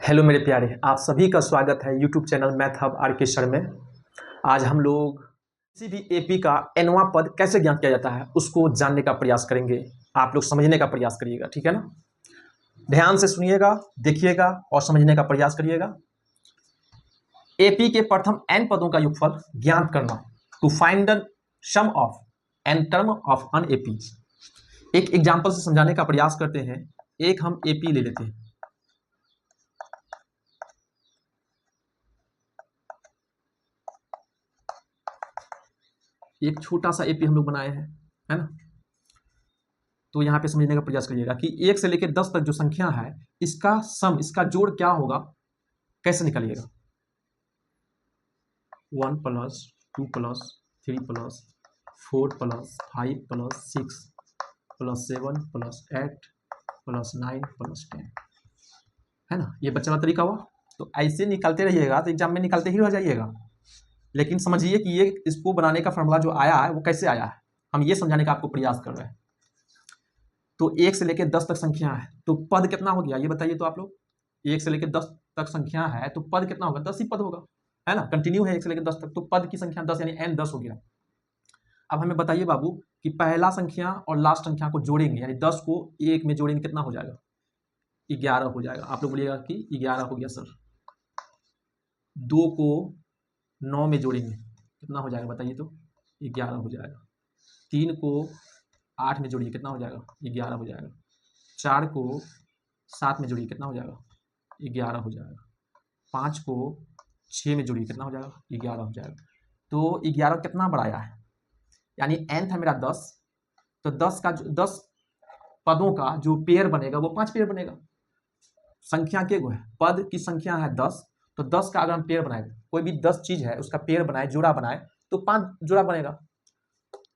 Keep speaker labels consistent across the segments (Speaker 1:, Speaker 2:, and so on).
Speaker 1: Hello मेरे प्यारे, आप सभी का स्वागत है YouTube channel math hub R K sir में। आज हम लोग किसी भी एपी का एनवा पद कैसे ज्ञात किया जाता है उसको जानने का प्रयास करेंगे। आप लोग समझने का प्रयास करिएगा, ठीक है ना। ध्यान से सुनिएगा, देखिएगा और समझने का प्रयास करिएगा। एपी के प्रथम एन पदों का योगफल ज्ञात करना, to find the sum of n term of an AP. एक एग्जाम्पल से समझाने का प्रयास करते हैं। एक हम एपी ले लेते हैं। एक छोटा सा एपी हम लोग बनाए हैं, है ना। तो यहां पे समझने का प्रयास करिएगा कि 1 से लेकर 10 तक जो संख्या है इसका सम, इसका जोड़ क्या होगा, कैसे निकालिएगा। 1 plus 2 plus 3 plus 4 plus 5 plus 6 plus 7 plus 8 plus 9 plus 10, है ना। ये बच्चा वाला तरीका हुआ। तो ऐसे निकालते रहिएगा तो एग्जाम में निकालते ही रह जाइएगा। लेकिन समझिए कि ये इसको बनाने का फॉर्मूला जो आया है वो कैसे आया है, हम ये समझाने का आपको प्रयास कर रहे हैं। तो 1 से लेकर 10 तक संख्या है तो पद कितना हो गया ये बताइए तो आप लोग। 1 से लेकर 10 तक संख्या है तो पद कितना होगा, 10 ही पद होगा, है ना। कंटिन्यू है 1 से लेकर 10 तक, तो पद की संख्या 10 यानी n 10 हो गया। अब हमें बताइए बाबू कि पहला संख्या और लास्ट संख्या को जोड़ेंगे, यानी 10 को 1 में जोड़ेंगे, कितना हो जाएगा, 11 हो जाएगा। आप लोग बोलिएगा कि 11 हो गया सर। 2 को 9 में जोड़ेंगे, कितना हो जाएगा बताइए तो, 11 हो जाएगा। 3 को 8 में जोड़िए, कितना हो जाएगा, 11 हो जाएगा। 4 को 7 में जोड़िए, कितना हो जाएगा, 11 हो जाएगा। 5 को 6 में जोड़िए, कितना हो जाएगा, 11 हो जाएगा। तो 11 कितना बढ़ाया है, यानी n था मेरा 10, तो 10 पदों का जो पेयर बनेगा वो 5 पेयर बनेगा। संख्या के गो है, पद की संख्या है 10, तो 10 का अगर हम पेयर बनाए, कोई भी 10 चीज है उसका पेयर बनाए, जोड़ा बनाए, तो 5 जोड़ा बनेगा।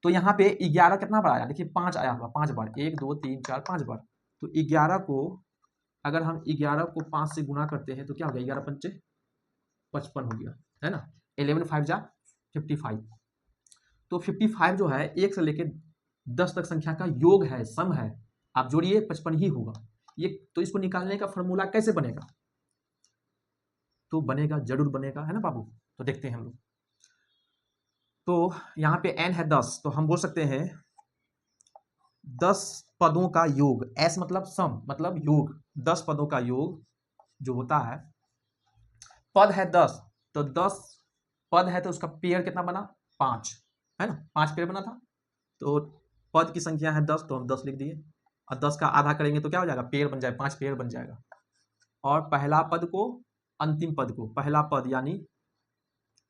Speaker 1: तो यहाँ पे 11 कितना बार आया, देखिए 5 आया हुआ, 5 बार, 1 2 3 4 5 बार। तो 11 को अगर हम 11 को 5 से गुणा करते हैं तो क्या हो गया, 11 पंचे 55 हो गया, है ना। 11 5 जा 55। तो 55 जो है 1 से लेकर 10 तक संख्या का योग है, सम है। आप जोड़िए 55 ही होगा ये। तो इसको निकालने का फॉर्मूला कैसे बनेगा, तो बनेगा, जरूर बनेगा, है ना बाबू। तो देखते हैं हम लोग। तो यहाँ पे n है 10, तो हम बोल सकते हैं 10 पदों का योग, s मतलब सम मतलब योग, 10 पदों का योग जो होता है, पद है 10, तो 10 पद है तो उसका पेयर कितना बना, 5, है ना, 5 पेयर बना था। तो पद की संख्या है 10, तो हम 10 लिख दिए, और 10 का आधा करेंगे तो क्या हो जाएगा, पेयर बन जाए, 5 पेयर बन जाएगा। और पहला पद को अंतिम पद को, पहला पद यानी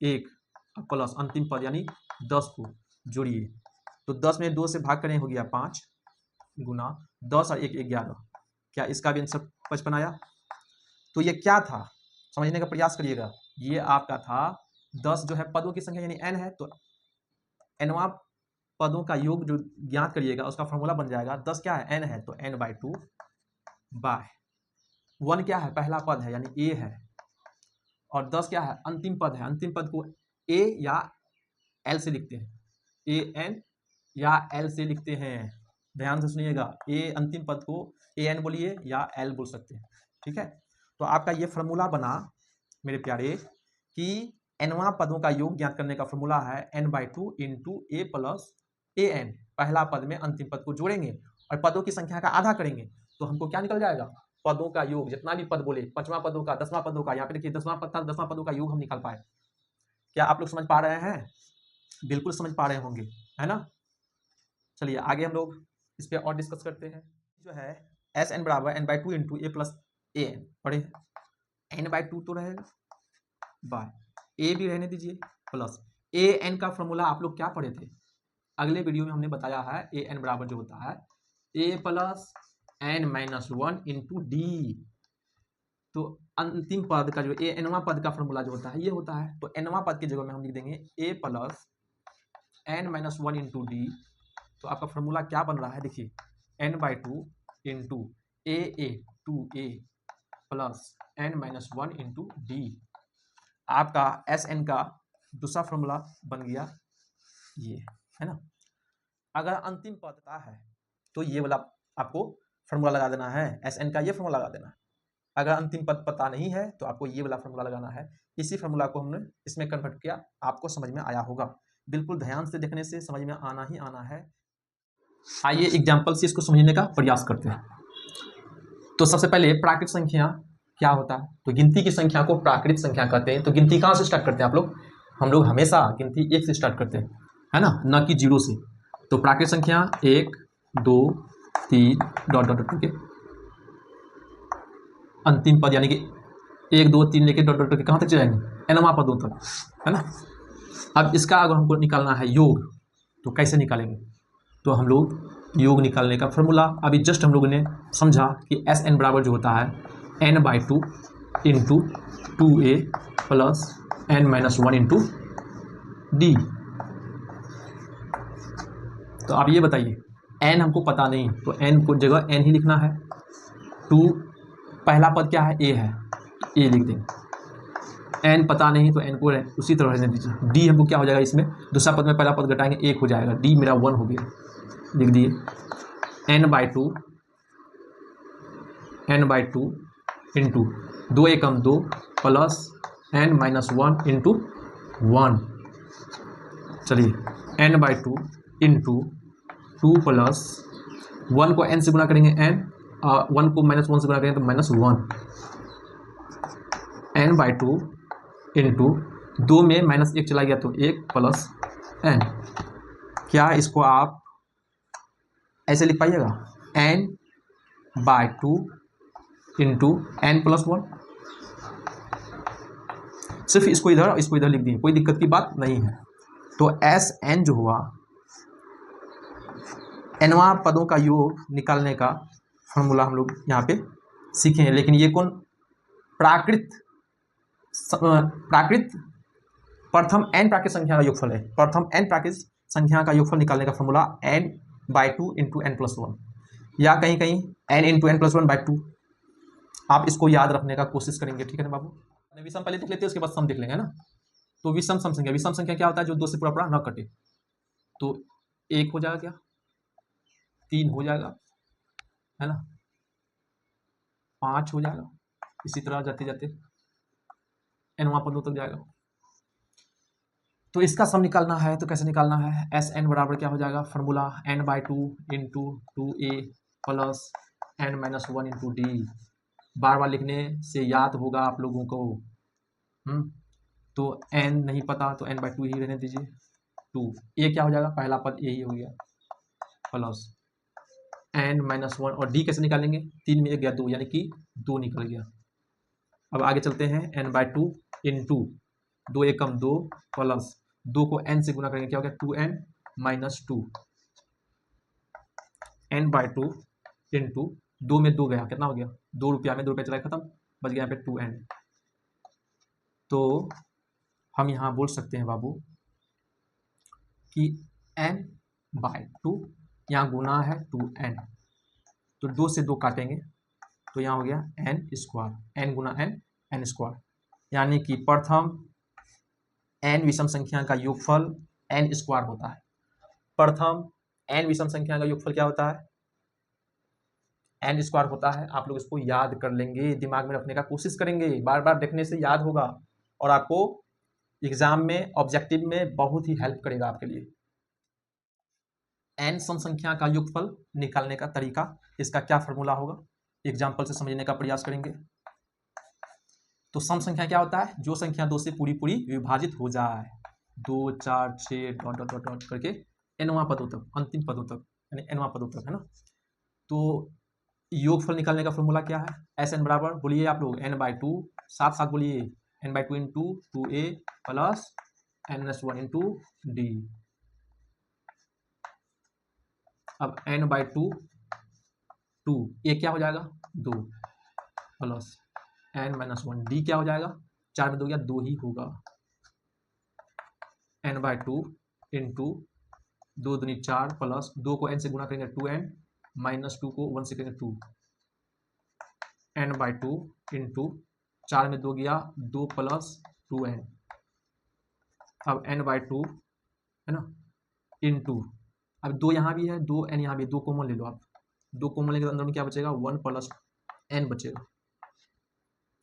Speaker 1: 1 प्लस अंतिम पद यानी 10 को जोड़िए, तो 10 में 2 से भाग करें, हो गया 5 गुना 10 और 1 11। क्या इसका भी आंसर 55 आया। तो ये क्या था, समझने का प्रयास करिएगा। ये आपका था 10 जो है पदों की संख्या यानी n है, तो nवा पदों का योग जो ज्ञात करिएगा उसका फॉर्मूला बन जाएगा, 10 क्या है, n है, तो n/2 बाय 1 क्या है, पहला पद है यानी a है, और 10 क्या है, अंतिम पद है। अंतिम पद को a या l से लिखते हैं, an या l से लिखते हैं। ध्यान से सुनिएगा, a अंतिम पद को an बोलिए या l बोल सकते हैं, ठीक है। तो आपका ये फॉर्मूला बना मेरे प्यारे कि nवा पदों का योग ज्ञात करने का फॉर्मूला है n/2 into a plus an। पहला पद में अंतिम पद को जोड़ेंगे और पदों की संख्या का आधा करेंगे, तो हमको क्या निकल जाएगा, पदों का योग, जितना भी पद बोले, 5वां पदों का, 10वां पदों का, यहाँ पे देखिए 10वां पद था, 10वां पदों का योग हम निकाल पाए। क्या आप लोग समझ पा रहे हैं, बिल्कुल समझ पा रहे होंगे, है ना। चलिए आगे हम लोग इस पे और डिस्कस करते हैं। जो है एस एन बराबर n/2 into A plus A N, पढ़े n/2 तो रहेगा, बाय ए भी रहने दीजिए, प्लस ए एन का फॉर्मूला आप लोग क्या पढ़े थे, अगले वीडियो में हमने बताया है। ए एन बराबर जो होता है ए प्लस n-1 इंटू डी। तो अंतिम पद का जो ए एनवा पद का फॉर्मूला जो होता है ये होता है, तो एनवा पद की जगह में हम लिख देंगे ए प्लस n-1 इंटू डी। तो आपका फॉर्मूला क्या बन रहा है, देखिए n/2 इंटू ए 2a plus n-1 into D. आपका एस एन का दूसरा फॉर्मूला बन गया ये, है ना। अगर अंतिम पद का है तो ये वाला आपको फॉर्मूला लगा देना है, एस एन का ये फॉर्मूला लगा देना है। अगर अंतिम पद पता नहीं है तो आपको ये वाला फॉर्मूला लगाना है। इसी फॉर्मूला को हमने इसमें कन्वर्ट किया, आपको समझ में आया होगा। बिल्कुल ध्यान से देखने से समझ में आना ही आना है। आइए एग्जाम्पल से इसको समझने का प्रयास करते हैं। तो सबसे पहले प्राकृत संख्या क्या होता है, तो गिनती की संख्या को प्राकृत संख्या कहते हैं। तो गिनती कहाँ से स्टार्ट करते हैं आप लोग, हम लोग हमेशा गिनती 1 से स्टार्ट करते हैं, है ना कि 0 से। तो प्राकृत संख्या 1 2 3 डॉट डॉट डॉट करके अंतिम पद यानी कि 1 2 3 लेके डॉट डॉट करके कहाँ तक जाएंगे, nवां पदों तक, है ना। अब इसका अगर हमको निकालना है योग, तो कैसे निकालेंगे, तो हम लोग योग निकालने का फॉर्मूला अभी जस्ट हम लोगों ने समझा कि एस एन बराबर जो होता है n/2 into 2a plus n-1 into D. तो आप ये बताइए, n हमको पता नहीं तो n को जगह n ही लिखना है। 2 पहला पद क्या है, a है, a लिख देंगे। n पता नहीं तो n को उसी तरह रहने दीजिए। डी हमको क्या हो जाएगा, इसमें दूसरा पद में पहला पद घटाएंगे 1 हो जाएगा, डी मेरा 1 हो गया, लिख दिए। n/2 इंटू 2 एकम 2 प्लस n-1 इंटू 1। चलिए n/2 इंटू 2 प्लस 1 को n से गुना करेंगे n, 1 को -1 से गुना करेंगे तो -1। n/2 इंटू 2 में -1 चला गया तो 1 प्लस n। क्या इसको आप ऐसे लिख पाइएगा, n/2 इंटू n+1। सिर्फ इसको इधर लिख दिए, कोई दिक्कत की बात नहीं है। तो एस एन जो हुआ, nवां पदों का योग निकालने का फॉर्मूला हम लोग यहाँ पे सीखे हैं। लेकिन ये कौन, प्राकृत प्रथम n प्राकृत संख्या का योगफल है। प्रथम n प्राकृत संख्या का योगफल निकालने का फॉर्मूला n/2 इंटू n+1, या कहीं कहीं n इंटू n+1/2। आप इसको याद रखने का कोशिश करेंगे, ठीक है ना बाबू। विषम पहले देख लेते हैं, उसके बाद सम देख लेंगे, है ना। तो विषम संख्या क्या होता है, जो 2 से पूरा पूरा न कटे। तो 1 हो जाएगा, क्या 3 हो जाएगा, है ना, 5 हो जाएगा, इसी तरह जाते जाते nवां पदों तक जाएगा। तो इसका सम निकालना है तो कैसे निकालना है, एस एन बराबर क्या हो जाएगा, formula n/2 into 2a plus n-1 into D. बार बार लिखने से याद होगा आप लोगों को। तो n नहीं पता तो n/2 ही रहने दीजिए। 2 a क्या हो जाएगा, पहला पद a ही हो गया, प्लस n-1 और d कैसे निकालेंगे, 3 में 1 गया 2 यानी कि 2 निकल गया। अब आगे चलते हैं, n/2 इंटू 2 एकम 2 प्लस 2 को n से गुना करेंगे, क्या हो गया 2n-2। n/2 इंटू 2 में 2 गया, कितना हो गया 2 रुपया में 2 रुपया चला खत्म, बच गया यहाँ पे 2n। तो हम यहाँ बोल सकते हैं बाबू कि n/2 यहाँ गुना है 2n, तो 2 से 2 काटेंगे तो यहाँ हो गया n², n गुना n² यानी कि प्रथम n विषम संख्या का योगफल n² होता है। प्रथम n विषम संख्या का योगफल क्या होता है, n² होता है। आप लोग इसको याद कर लेंगे, दिमाग में रखने का कोशिश करेंगे, बार बार देखने से याद होगा और आपको एग्जाम में ऑब्जेक्टिव में बहुत ही हेल्प करेगा आपके लिए। n सम संख्या का योगफल निकालने का तरीका, इसका क्या फॉर्मूला होगा, एग्जाम्पल से समझने का प्रयास करेंगे। तो सम संख्या क्या होता है, जो संख्या 2 से पूरी पूरी विभाजित हो जाए, 2 4 6 डॉट डॉट डॉट डॉट करके nवां पदों तक, अंतिम पदों तक, यानी nवां पदों तक, है ना। तो योगफल निकालने का फॉर्मूला क्या है, एस एन बराबर बोलिए आप लोग n/2, साथ साथ बोलिए, n/2 into 2a plus n-1 into D. अब n/2 2 a क्या हो जाएगा 2 प्लस n-1 डी क्या हो जाएगा, 4 में 2 गया 2 ही होगा, n/2 इंटू 2 दूनी 4 प्लस 2 को n से गुना करेंगे 2n, -2 को 1 से करेंगे 2, n/2 इंटू 4 में 2 गया 2 प्लस 2n। अब n/2 है ना इंटू, अब 2 यहाँ भी है 2n यहाँ भी, 2 कॉमन ले लो आप, 2 कॉमन लेंगे तो अंदर में क्या बचेगा 1 प्लस n बचेगा,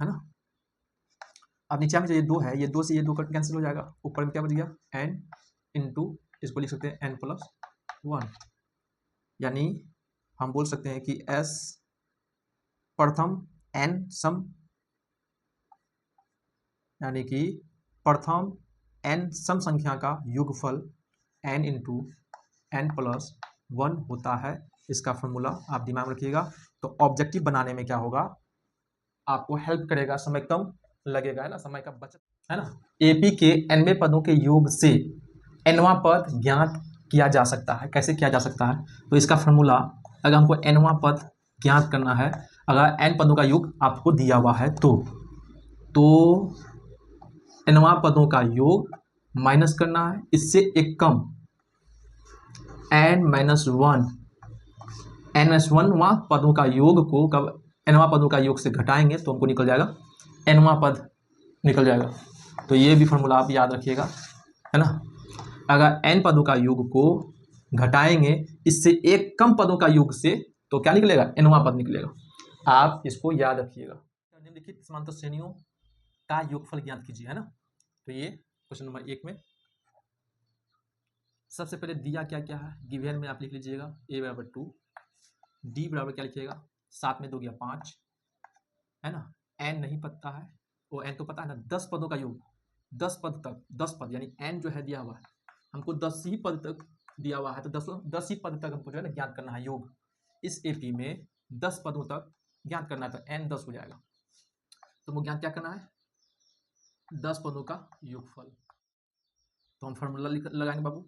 Speaker 1: है ना। अब नीचे में जो ये 2 है, ये 2 से ये 2 कैंसिल हो जाएगा, ऊपर में क्या बच गया n इंटू, इसको लिख सकते हैं n प्लस 1, यानी हम बोल सकते हैं कि s प्रथम n सम, यानी कि प्रथम n सम संख्या का योगफल n इंटू n प्लस 1 होता है। इसका फॉर्मूला आप दिमाग में रखिएगा। तो ऑब्जेक्टिव बनाने में क्या होगा, आपको हेल्प करेगा, समय कम लगेगा, है ना, समय का बचत, है ना। एपी के nवें पदों के योग से nवां पद ज्ञात किया जा सकता है। कैसे किया जा सकता है, तो इसका फॉर्मूला, अगर हमको nवां पद ज्ञात करना है, अगर n पदों का योग आपको दिया हुआ है तो nवां पदों का योग माइनस करना है, इससे एक कम n माइनस 1वां पदों का योग को कब nवां पदों का योग से घटाएंगे तो हमको निकल जाएगा nवां पद निकल जाएगा। तो ये भी फॉर्मूला आप याद रखिएगा, है ना। अगर n पदों का योग को घटाएंगे इससे एक कम पदों का योग से, तो क्या निकलेगा, nवां पद निकलेगा। आप इसको याद रखिएगा। निम्नलिखित समांतर श्रेणियों का योगफल ज्ञात कीजिए, है ना। तो ये क्वेश्चन नंबर 1 में सबसे पहले दिया क्या क्या है, गिवन में आप लिख लीजिएगा a बराबर 2, d बराबर क्या लिखिएगा 7 में 2 गया 5, है ना। n नहीं पता है, वो n तो पता है ना, 10 पदों का योग, 10 पद तक, 10 पद यानी n जो है दिया हुआ है, हमको 10 ही पद तक दिया हुआ है, तो 10 ही पद तक हमको जो है ना ज्ञात करना है योग। इस एपी में 10 पदों तक ज्ञात करना है, तो n 10 हो जाएगा। तो वो ज्ञात क्या करना है, 10 पदों का योगफल। तो हम फॉर्मूला लगाएंगे बाबू,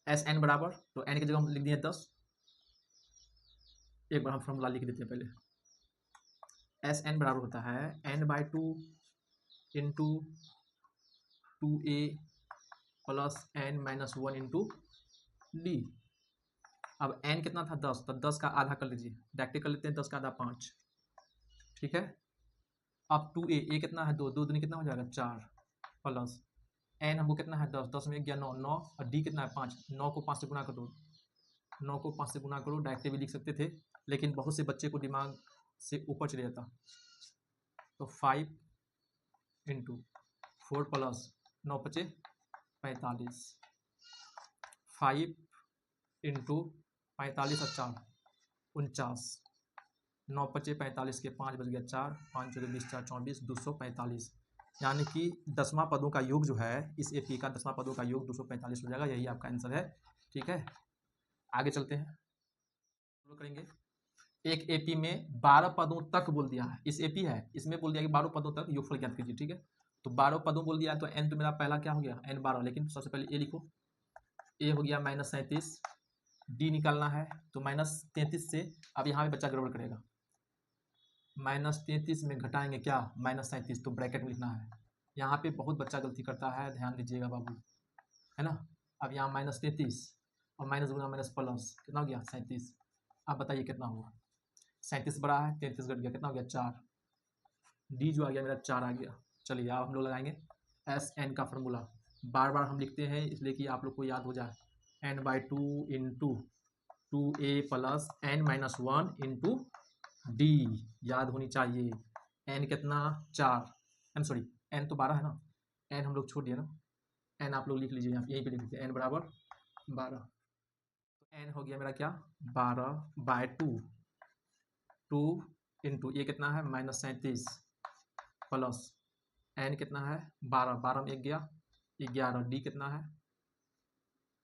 Speaker 1: एस एन बराबर, तो n की जगह हम लिख दिए 10, एक बार हम फॉर्मूला लिख देते हैं पहले। एस एन बराबर होता है n/2 into 2a plus n minus 1 into D. अब n कितना था 10, तो 10 का आधा कर लीजिए, डायरेक्ट कर लेते हैं, 10 का आधा 5, ठीक है। अब 2a, a कितना है 2, 2 दूनी कितना हो जाएगा 4, प्लस n हमको कितना है 10, 10 में 1 गया 9, 9 और d कितना है 5, 9 को 5 से गुना कर दो, 9 को 5 से गुना करो, डायरेक्ट भी लिख सकते थे, लेकिन बहुत से बच्चे को दिमाग से ऊपर चले जाता। तो 5 इंटू 4 प्लस 9 बचे 45, 5 इंटू 45 और 4 49, 9 बचे 45 के 5 बच गया 4, 5 चौके 20, 4 24, 245, यानी कि 10वां पदों का योग जो है, इस एपी का 10वां पदों का योग 245 हो जाएगा। यही आपका आंसर है, ठीक है। आगे चलते हैं, शुरू करेंगे। एक एपी में 12 पदों तक बोल दिया है, इस एपी है, इसमें बोल दिया कि 12 पदों तक योगफल ज्ञात कीजिए, ठीक है। तो 12 पदों बोल दिया, तो n तो मेरा पहला क्या हो गया n 12, लेकिन सबसे पहले a लिखो, a हो गया -37, d निकालना है, तो -33 से, अब यहाँ पे बच्चा गड़बड़ करेगा, -33 में घटाएंगे क्या -37, तो ब्रैकेट में लिखना है। यहाँ पे बहुत बच्चा गलती करता है, ध्यान दीजिएगा बाबू, है ना। अब यहाँ -33 और माइनस गुना माइनस प्लस कितना हो गया 37। अब बताइए कितना हुआ, 37 बड़ा है, 33 घट गया, कितना हो गया 4, डी जो आ गया मेरा 4 आ गया। चलिए अब हम लोग लगाएंगे एस एन का फॉर्मूला, बार बार हम लिखते हैं इसलिए कि आप लोग को याद हो जाए, n/2 into 2a plus n minus 1 into D, याद होनी चाहिए। n कितना 4, एम सॉरी n तो 12 है ना, n हम लोग छोड़ दिए ना, n आप लोग लिख लीजिए, यहाँ यहीं पे लिख लीजिए, n बराबर 12, तो n हो गया मेरा क्या 12/2, 2 इंटू ये कितना है -37 प्लस n कितना है 12, 12 में 1 गया 11, डी कितना है,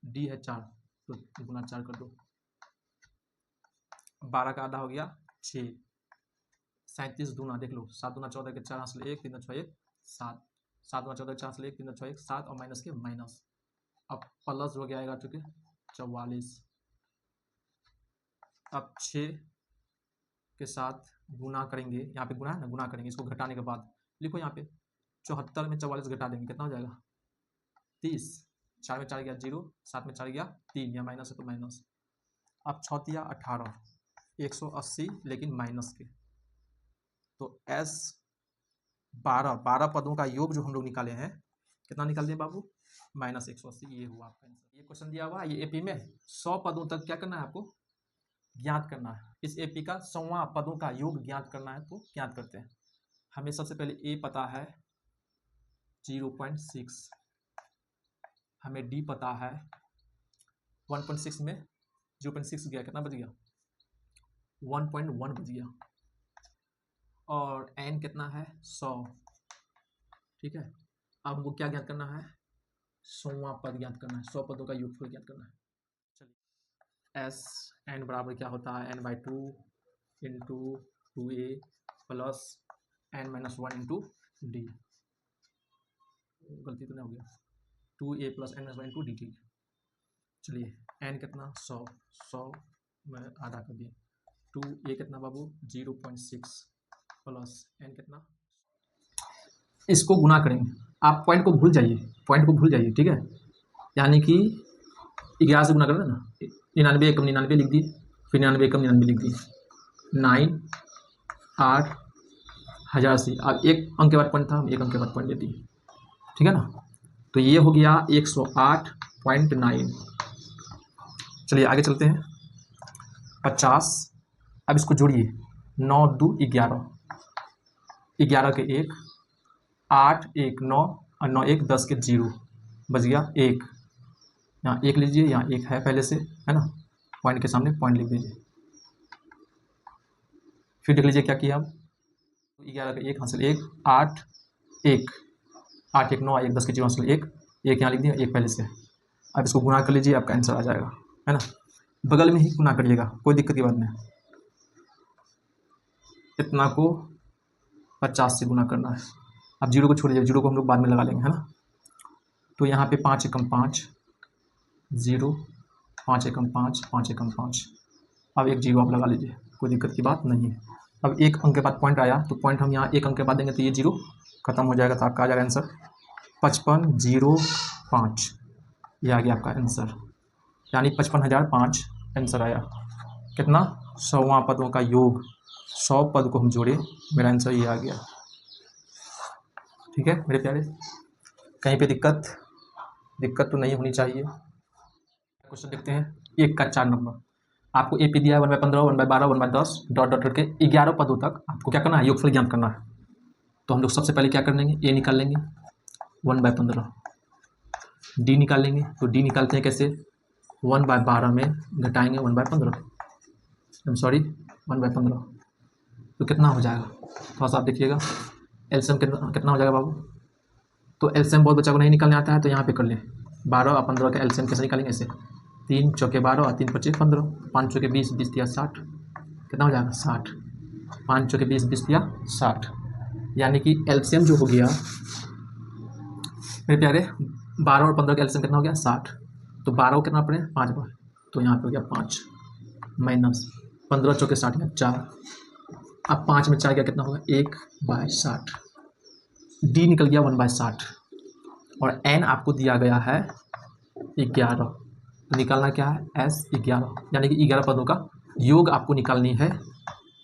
Speaker 1: डी है 4, तो गुना 4 कर दो, 12 का आधा हो गया 6, 37 दूना देख लो, 7 दूना 14 के 4 हासिल 1, 3 6 1 7, 7 दूना 14 के 4 हासिल 1, 3 6 1 7, और माइनस के माइनस, अब प्लस हो गया आएगा चूंकि 44, अब 6 के साथ गुना करेंगे, यहाँ पे गुना है ना, गुना करेंगे, इसको घटाने के बाद लिखो यहाँ पे 74 में 44 घटा देंगे, कितना हो जाएगा 30, 4 में 4 गया 0, 7 में 4 गया 3, या माइनस है तो माइनस, अब 6 18, 180 लेकिन माइनस के, तो S 12 पदों का योग जो हम लोग निकाले हैं, कितना निकाल दिए बाबू -180, ये हुआ आपका आंसर। ये क्वेश्चन दिया हुआ है, ये एपी में 100 पदों तक क्या करना है आपको ज्ञात करना है। इस एपी का 100वां पदों का योग ज्ञात करना है, तो ज्ञात करते हैं। हमें सबसे पहले ए पता है 0.6, हमें डी पता है 1.6 में 0.6 गया, कितना बच गया 1.1 बच गया, और एन कितना है 100। ठीक है, अब हमको क्या ज्ञात करना है, 100वां पद ज्ञात करना है, 100 पदों का योगफल ज्ञात करना है। चलिए, एस एन बराबर क्या होता है, n/2 into 2a plus n-1 into D, गलती तो नहीं हो गया, 2a plus n-1 into D. ठीक, चलिए n कितना 100 में आधा कर दिए, 2a कितना बाबू 0.6 प्लस n कितना, इसको गुना करेंगे, आप पॉइंट को भूल जाइए, ठीक है, यानी कि 11 से गुना कर देना, 99 एकम 99 लिख दी, फिर 99 एकम 99 लिख दी, 9 8 1080। अब एक अंक के बाद पॉइंट था, हम एक अंक के बाद पॉइंट ले दी, ठीक है ना, तो ये हो गया 108.9। चलिए आगे चलते हैं, 50, अब इसको जोड़िए, 9 2 11, 11 के 1, 8 1 9 और 9 1 10 के 0 बच गया 1, यहाँ 1 लीजिए, यहाँ 1 है पहले से, है ना, पॉइंट के सामने पॉइंट लिख दीजिए, फिर देख लीजिए क्या किया हम, 11 का 1 हासिल 1, 8 1 8 1 9 1 10 के 0 हासिल 1 यहाँ लिख दिया, 1 पहले से। अब इसको गुना कर लीजिए, आपका आंसर आ जाएगा, है ना, बगल में ही गुना करिएगा, कोई दिक्कत की बात नहीं, इतना को 50 से गुना करना है। अब 0 को छोड़ दीजिए, 0 को हम लोग बाद में लगा लेंगे, है ना, तो यहाँ पे 5 एकम 5 0, 5 एकम 5 5 एकम 5, अब एक 0 आप लगा लीजिए, कोई दिक्कत की बात नहीं है। अब एक अंक के बाद पॉइंट आया, तो पॉइंट हम यहाँ एक अंक के बाद देंगे, तो ये 0 खत्म हो जाएगा, तो आपका आ जाएगा आंसर 5505, ये आ गया आपका आंसर, यानी 55,005 आंसर आया। कितना, 100वां पदों का योग, 100 पद को हम जोड़े, मेरा आंसर ये आ गया। ठीक है मेरे प्यारे, कहीं पे दिक्कत तो नहीं होनी चाहिए। क्वेश्चन देखते हैं, 1 का 4 नंबर, आपको ए पी दिया है 1/15 1/12 1/10 डॉट डॉट करके 11 पदों तक आपको क्या करना है, योगफल ज्ञात करना है। तो हम लोग सबसे पहले क्या कर लेंगे, ए निकाल लेंगे 1/15, डी निकाल लेंगे, तो डी निकालते हैं कैसे, 1/12 में घटाएंगे 1/15, सॉरी 1/15, तो कितना हो जाएगा, थोड़ा सा आप देखिएगा, एलसीएम कितना हो जाएगा बाबू, तो एलसीएम बहुत बच्चा को नहीं निकालने आता है, तो यहाँ पे कर लें 12 और 15 का एलसीएम कैसे निकालेंगे, ऐसे 3 चौके 12 और 3 पच्चीस 15, 5 चौके 20 20 दिया 60, कितना हो जाएगा 60, 5 चौके 20 20 दिया 60, यानी कि एलसीएम जो हो गया मेरे प्यारे, 12 और 15 का एलसीएम कितना हो गया 60, तो 12 को कितना पड़े 5 बार, तो यहाँ पे हो गया 5 माइनस 15 चौके 60 या 4, अब 5 में 4 गया कितना होगा 1/60, डी निकल गया 1/60, और एन आपको दिया गया है 11, तो निकालना क्या है S11, यानी कि 11 पदों का योग आपको निकालनी है।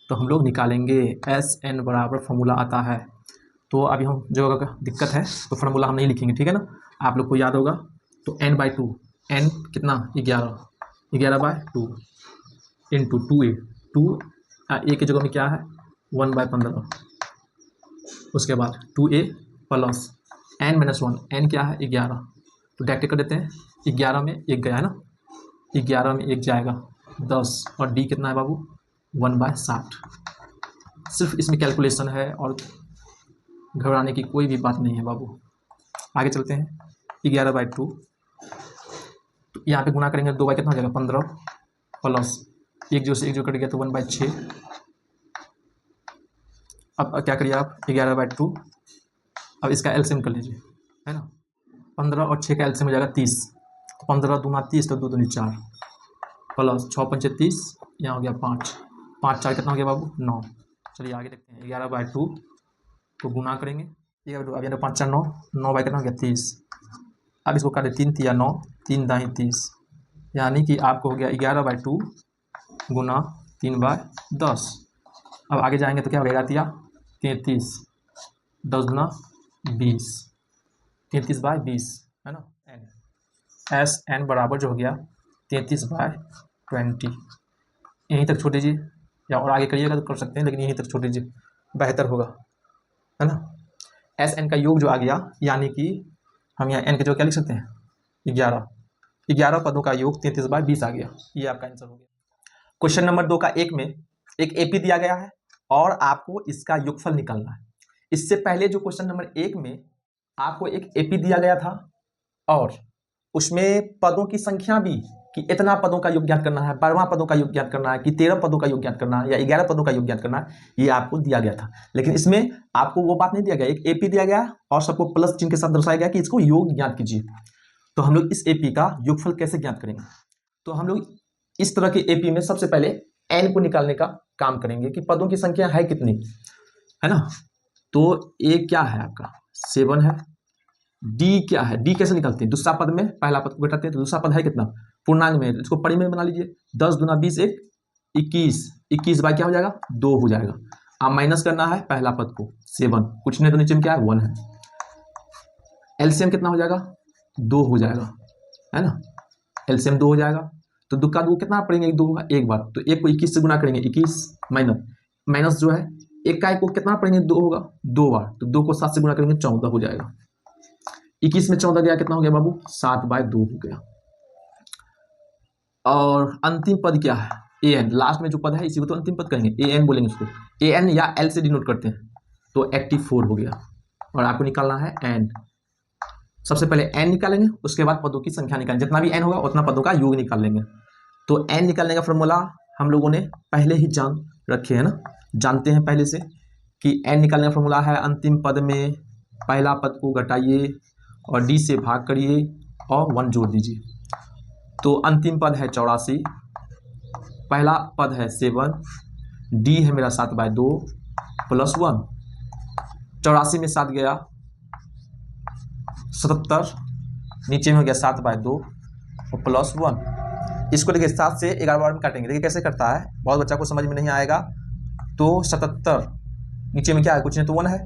Speaker 1: तो हम लोग निकालेंगे, SN बराबर फॉर्मूला आता है, तो अभी हम जो अगर दिक्कत है तो फार्मूला हम नहीं लिखेंगे, ठीक है ना, आप लोग को याद होगा, तो n/2, n कितना 11/2 इंटू 2a, 2a की जगह में क्या है 1/15, उसके बाद 2a प्लस n-1, n क्या है 11, तो डायरेक्ट कर देते हैं, 11 में 1 गया है ना, 11 में 1 जाएगा 10, और डी कितना है बाबू 1/60, सिर्फ इसमें कैलकुलेशन है और घबराने की कोई भी बात नहीं है बाबू। आगे चलते हैं, 11/2, तो यहाँ पे गुना करेंगे 2 बाई कितना हो जाएगा 15, प्लस 1 जो से 1 जो कट गया तो 1/6, अब क्या करिए आप 11/2, अब इसका एलसीएम कर लीजिए, है ना, 15 और 6 का एलसीएम हो जाएगा 30, 15 दूना 30, तो 2 दूनी 4, प्लस 6 पंचे 30, यहाँ हो गया 5, 5 4 कितना हो गया बाबू 9। चलिए आगे देखते हैं, 11/2 को गुना करेंगे, 11/2, अब 5 4 9, 9 बाई कितना हो गया 30, अब इसको काटे 3 3 9, 3 दाएँ 30, यानी कि आपको हो गया 11/2 गुना 3/10। अब आगे जाएंगे तो क्या हो गया 33, 10 गुना 20, 33/20, है ना, SN बराबर जो हो गया 33/20। यहीं तक छोड़ दीजिए, या और आगे करिएगा तो कर सकते हैं, लेकिन यहीं तक छोड़ दीजिए, बेहतर होगा। है ना। एस एन का योग जो आ गया, यानी कि हम यहाँ एन के जो क्या लिख सकते हैं, 11 पदों का योग 33/20 आ गया। ये आपका आंसर हो गया। क्वेश्चन नंबर 2 का 1 में एक एपी दिया गया है और आपको इसका योगफल निकालना है। इससे पहले जो क्वेश्चन नंबर 1 में आपको एक एपी दिया गया था और उसमें पदों की संख्या भी, कि इतना पदों का योग ज्ञात करना है, 12 पदों का योग ज्ञात करना है, कि 13 पदों का योग ज्ञात करना है, या 11 पदों का योग ज्ञात करना है, ये आपको दिया गया था। लेकिन इसमें आपको वो बात नहीं दिया गया, एक एपी दिया गया और सबको प्लस चिन्ह के साथ दर्शाया गया कि इसको योग ज्ञात कीजिए। तो हम लोग इस एपी का योगफल कैसे ज्ञात करेंगे? तो हम लोग इस तरह के एपी में सबसे पहले एन को निकालने का काम करेंगे कि पदों की संख्या है कितनी, है ना। तो ए क्या है आपका 7 है। डी क्या है, डी कैसे निकालते हैं, दूसरा पद में पहला पद को घटाते हैं, तो दूसरा पद है कितना, पूर्णांक में, इसको परिमेय बना लीजिए। 10 दूना 20 1 21, 21 बाय क्या हो जाएगा 2 हो जाएगा। अब माइनस करना है पहला पद को 7, कुछ नहीं तो नीचे में क्या है 1 है। एलसीएम कितना हो जाएगा 2 हो जाएगा, है ना। एलसीएम 2 हो जाएगा, तो 2 का 2 कितना पढ़ेंगे, 2 होगा एक बार, तो 1 को 21 से गुना करेंगे 21 माइनस जो है 1 का 1 को कितना पढ़ेंगे 2 होगा 2 बार, तो 2 को 7 से गुना करेंगे 14 हो जाएगा। 21 में 14 गया कितना हो गया बाबू 7/2 हो गया। और अंतिम पद क्या है ए एन, लास्ट में जो पद है इसी को तो अंतिम पद कहेंगे, ए एन बोलेंगे उसको, ए एन या एल से डिनोट करते हैं, तो 84 हो गया। और आपको निकालना है एन। सबसे पहले एन निकालेंगे, उसके बाद पदों की संख्या निकालेंगे, जितना भी एन होगा उतना पदों का योग निकाल लेंगे। तो एन निकालने का फॉर्मूला हम लोगों ने पहले ही जान रखे है ना, जानते हैं पहले से कि एन निकालने का फॉर्मूला है अंतिम पद में पहला पद को घटाइए और डी से भाग करिए और 1 जोड़ दीजिए। तो अंतिम पद है 84, पहला पद है 7, डी है मेरा 7/2 प्लस 1, 84 में 7 गया 77, नीचे में हो गया 7/2 और प्लस 1। इसको देखिए 7 से 11 बार में काटेंगे, देखिए कैसे करता है, बहुत बच्चा को समझ में नहीं आएगा। तो 77 नीचे में क्या है कुछ नहीं तो 1 है,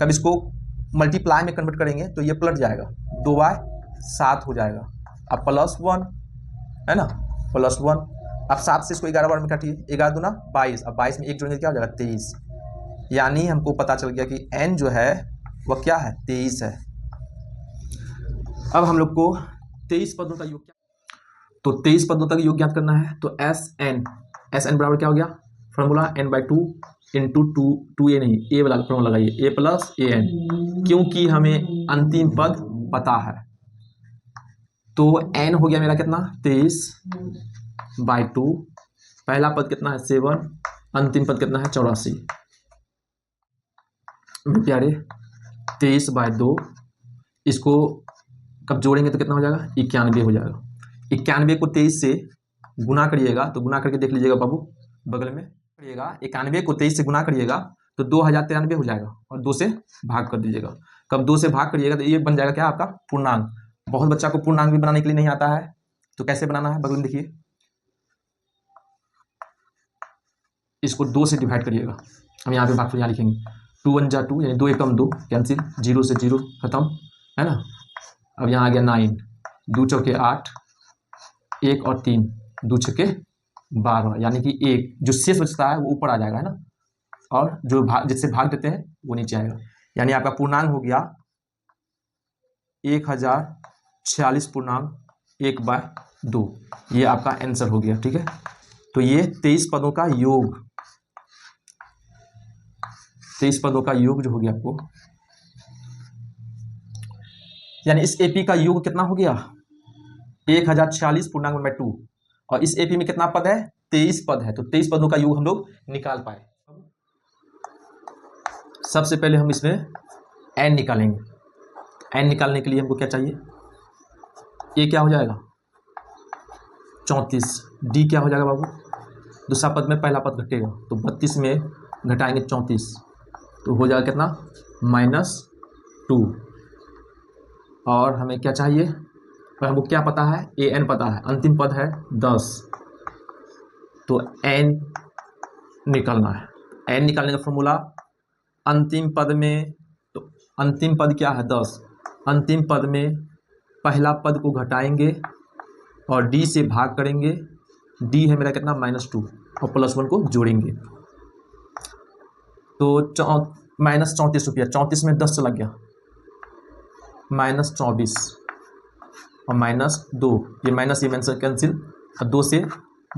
Speaker 1: कब इसको मल्टीप्लाई में कन्वर्ट करेंगे तो ये पलट जाएगा 2/7 हो जाएगा, अब प्लस 1 है ना, प्लस 1। अब 7 से इसको 11 बार में काटिए, 11 दूना 22, अब 22 में 1 जोड़ेंगे क्या हो जाएगा 23, यानी हमको पता चल गया कि एन जो है वह क्या है 23 है। अब हम लोग को 23 पदों का योग क्या, तो 23 पदों तक योग ज्ञात करना है। तो एस एन बराबर क्या हो गया फॉर्मूला n/2 इंटू 2a नहीं ए वाला फॉर्मूला लगाइए, a प्लस ए एन, क्योंकि हमें अंतिम पद पता है। तो n हो गया मेरा कितना 23/2, पहला पद कितना है 7, अंतिम पद कितना है 84। प्यारे 23/2 इसको कब जोड़ेंगे तो कितना हो जाएगा 91 हो जाएगा। 91 को 23 से गुना करिएगा, तो गुना करके देख लीजिएगा बाबू बगल में करिएगा, 91 को 23 से गुना करिएगा तो 2093 हो जाएगा और 2 से भाग कर दीजिएगा। कब 2 से भाग करिएगा तो ये बन जाएगा क्या आपका पूर्णांक। बहुत बच्चा को पूर्णांक भी बनाने के लिए नहीं आता है, तो कैसे बनाना है बगल में देखिए, इसको 2 से डिवाइड करिएगा। हम यहाँ पे भागफल यहाँ लिखेंगे 2 1 जा 2 यानी 2 एकम 2 कैंसिल, 0 से 0 खत्म, है ना। अब यहाँ आ गया 9, 2 चौके 8, 1 और 3 2 छक्के 12, यानी कि 1 जो शेष बचता है वो ऊपर आ जाएगा, है ना, और जो भाग जिससे भाग देते हैं वो नीचे आएगा, यानी आपका पूर्णांक हो गया 1046.1/2। ये आपका आंसर हो गया, ठीक है। तो ये 23 पदों का योग, 23 पदों का योग जो हो गया आपको, यानी इस एपी का योग कितना हो गया 1046.2, और इस एपी में कितना पद है 23 पद है, तो 23 पदों का योग हम लोग निकाल पाए। सबसे पहले हम इसमें एन निकालेंगे। एन निकालने के लिए हमको क्या चाहिए, ए क्या हो जाएगा 34, डी क्या हो जाएगा बाबू, दूसरा पद में पहला पद घटेगा तो 32 में घटाएंगे 34 तो हो जाएगा कितना -2, और हमें क्या चाहिए, पर हमको क्या पता है ए एन पता है, अंतिम पद है 10, तो एन निकालना है। एन निकालने का फॉर्मूला अंतिम पद में, तो अंतिम पद क्या है 10, अंतिम पद में पहला पद को घटाएंगे और डी से भाग करेंगे, डी है मेरा कितना -2 और +1 को जोड़ेंगे, तो -34 रुपया, 34 में 10 चला गया, -24 और -2, ये माइनस ये माइनस कैंसिल, और 2 से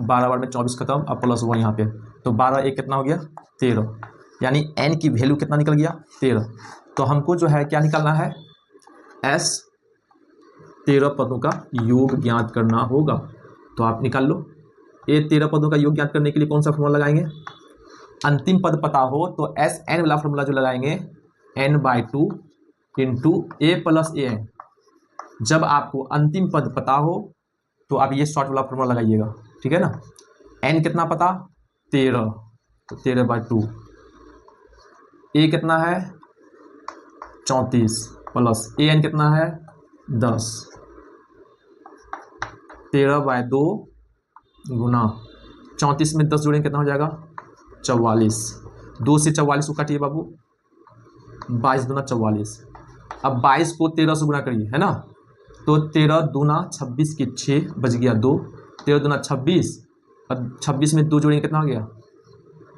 Speaker 1: 12 बार में 24 खत्म, अब +1 यहाँ पे, तो 12 एक कितना हो गया 13, यानी n की वैल्यू कितना निकल गया 13। तो हमको जो है क्या निकालना है, s 13 पदों का योग ज्ञात करना होगा। तो आप निकाल लो, ये 13 पदों का योग ज्ञात करने के लिए कौन सा फॉर्मूला लगाएंगे, अंतिम पद पता हो तो एस एन वाला फॉर्मूला जो लगाएंगे n/2 इंटू a + an। जब आपको अंतिम पद पता हो तो आप ये शॉर्ट वाला फॉर्मूला लगाइएगा, ठीक है ना। n कितना पता 13, तो 13/2, a कितना है 34 प्लस an कितना है 10, 13/2 गुना 34 में 10 जोड़ेंगे कितना हो जाएगा 44, 2 से 44 को काटिए बाबू, 22 दूना 44। अब 22 को 13 से गुना करिए, है ना, तो 13 दूना 26 की 6 बच गया 2, 13 दूना 26, और 26 में 2 जोड़ेंगे कितना हो गया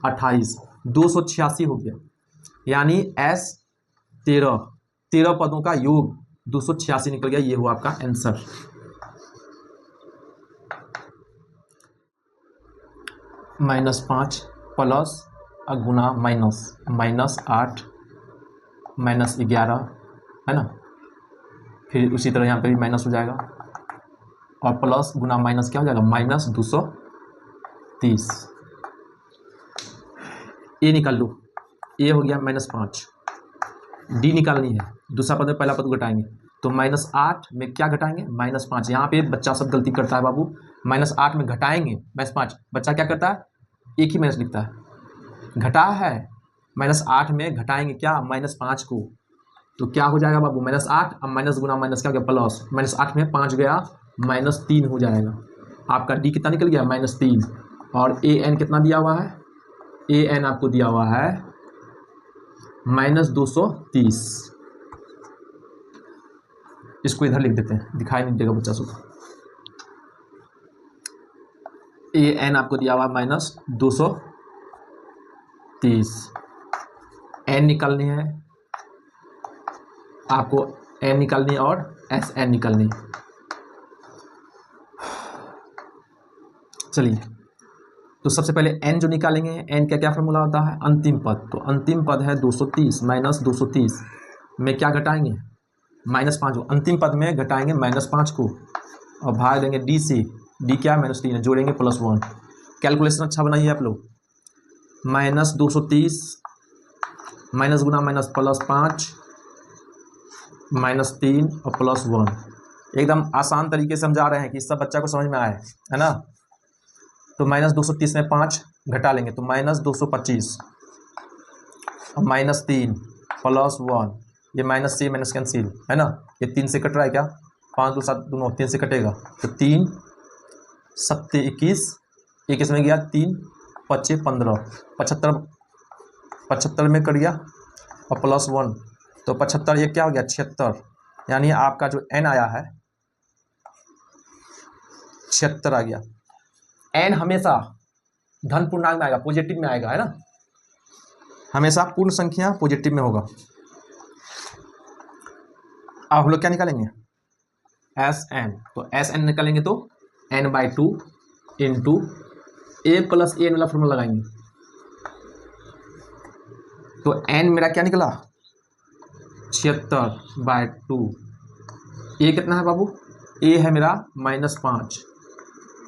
Speaker 1: 28, 286 हो गया। यानी S 13 पदों का योग 286 निकल गया, ये हुआ आपका आंसर। -5 प्लस गुना -8 -11, है ना, फिर उसी तरह यहाँ पे भी माइनस हो जाएगा, और प्लस गुना माइनस क्या हो जाएगा -230। ए निकाल लो, ए हो गया -5, डी निकालनी है, दूसरा पद में पहला पद घटाएंगे, तो -8 में क्या घटाएंगे -5। यहाँ पे बच्चा सब गलती करता है बाबू, -8 में घटाएंगे -5, बच्चा क्या करता है एक ही माइनस लिखता है, घटा है -8 में घटाएंगे क्या -5 को, तो क्या हो जाएगा बाबू -8, अब माइनस गुना माइनस क्या हो गया प्लस, -8 में 5 गया -3 हो जाएगा। आपका डी कितना निकल गया -3, और ए एन कितना दिया हुआ है, ए एन आपको दिया हुआ है -230। इसको इधर लिख देते हैं, दिखाई नहीं देगा बच्चा सबको। ए एन आपको दिया हुआ है -230, एन निकालनी है आपको, एन निकालनी है और एस एन निकालनी है। चलिए, तो सबसे पहले एन जो निकालेंगे, एन का क्या फॉर्मूला होता है अंतिम पद, तो अंतिम पद है 230, -230 में क्या घटाएंगे -5 को, अंतिम पद में घटाएंगे -5 को, और भाग देंगे डी से, डी क्या -3 है, जोड़ेंगे +1। कैलकुलेशन अच्छा बनाइए आप लोग, -230 माइनस गुना माइनस +5 -3 और +1, एकदम आसान तरीके से समझा रहे हैं कि सब बच्चा को समझ में आए, है ना। तो -230 में 5 घटा लेंगे तो -225 और -3 +1, ये माइनस से माइनस कैंसिल, है ना, ये 3 से कट रहा है क्या, 5 2 7 दोनों 3 से कटेगा, तो 3 7 21, 21 में गया 3 5 15, 75 में कट गया और +1, तो 75 ये क्या हो गया 76, यानी आपका जो n आया है 76 आ गया। n हमेशा धन पूर्णांक में आएगा, पॉजिटिव में आएगा, है ना, हमेशा पूर्ण संख्या पॉजिटिव में होगा। अब हम लोग क्या निकालेंगे Sn, तो Sn निकालेंगे तो n/2 इंटू a + an वाला फॉर्मूला लगाएंगे, तो n मेरा क्या निकला 76/2, a कितना है बाबू, a है मेरा -5